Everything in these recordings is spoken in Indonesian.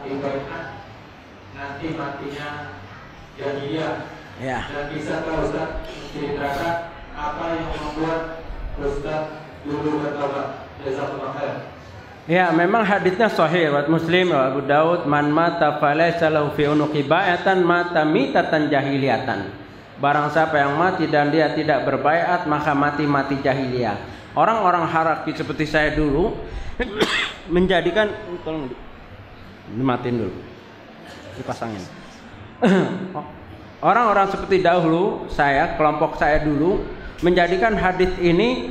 dibaiat nanti matinya jahiliyah. Ya. Dan bisakah Ustaz menceritakan apa yang membuat Ustaz dulu bertobat? Jazakallahu khair. Ya, memang hadisnya sahih riwayat Muslim, riwayat Abu Daud, man mata falaysa lahu fi unuqi bai'atan mata mitatan jahiliyatan. Barang siapa yang mati dan dia tidak berbaiat maka mati jahiliyah. Orang-orang haraki seperti saya dulu menjadikan, tolong dimatiin dulu, dipasangin. Orang-orang seperti dahulu saya, kelompok saya dulu menjadikan hadis ini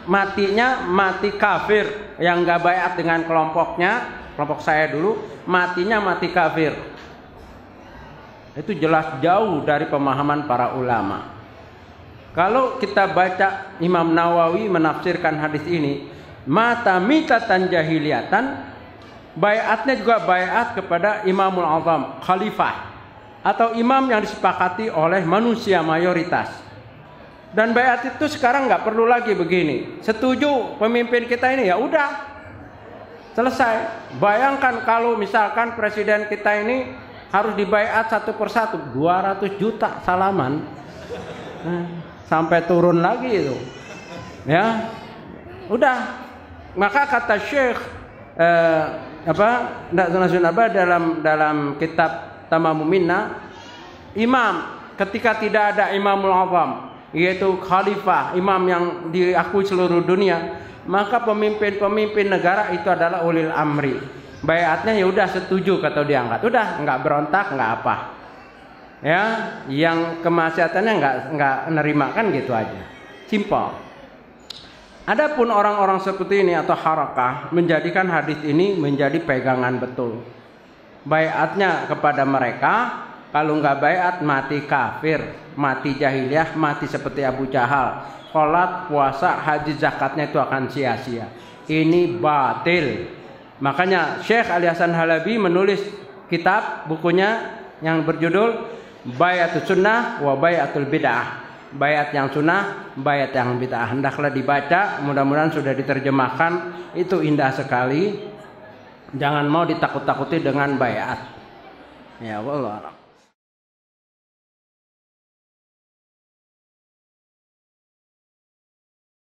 matinya mati kafir, yang nggak baiat dengan kelompoknya, kelompok saya dulu matinya mati kafir. Itu jelas jauh dari pemahaman para ulama. Kalau kita baca Imam Nawawi menafsirkan hadis ini, mata mitatan jahiliyatan, baiatnya juga baiat kepada Imamul Azam, khalifah atau imam yang disepakati oleh manusia mayoritas. Dan baiat itu sekarang nggak perlu lagi begini. Setuju pemimpin kita ini, ya udah selesai. Bayangkan kalau misalkan presiden kita ini harus dibaiat satu persatu, 200 juta salaman, sampai turun lagi itu. Ya, udah. Maka kata Syekh dalam kitab Tamamul Minna, imam ketika tidak ada Imamul Azam, yaitu khalifah, imam yang diakui seluruh dunia, maka pemimpin negara itu adalah ulil amri. Baiatnya ya udah setuju kata diangkat, udah nggak berontak, nggak apa. Ya, yang kemaksiatannya nggak nerima, kan gitu aja. Simpel. Adapun orang-orang seperti ini atau harakah menjadikan hadis ini menjadi pegangan betul. Baiatnya kepada mereka, kalau nggak baiat mati kafir, mati jahiliyah, mati seperti Abu Jahal. Salat, puasa, haji, zakatnya itu akan sia-sia. Ini batil. Makanya Syekh Ali Hasan Halabi menulis kitab, bukunya yang berjudul Baiatus Sunnah wa Baiatul Bid'ah. Baiat yang sunnah, baiat yang bid'ah. Hendaklah dibaca, mudah-mudahan sudah diterjemahkan. Itu indah sekali. Jangan mau ditakut-takuti dengan baiat. Ya Allah.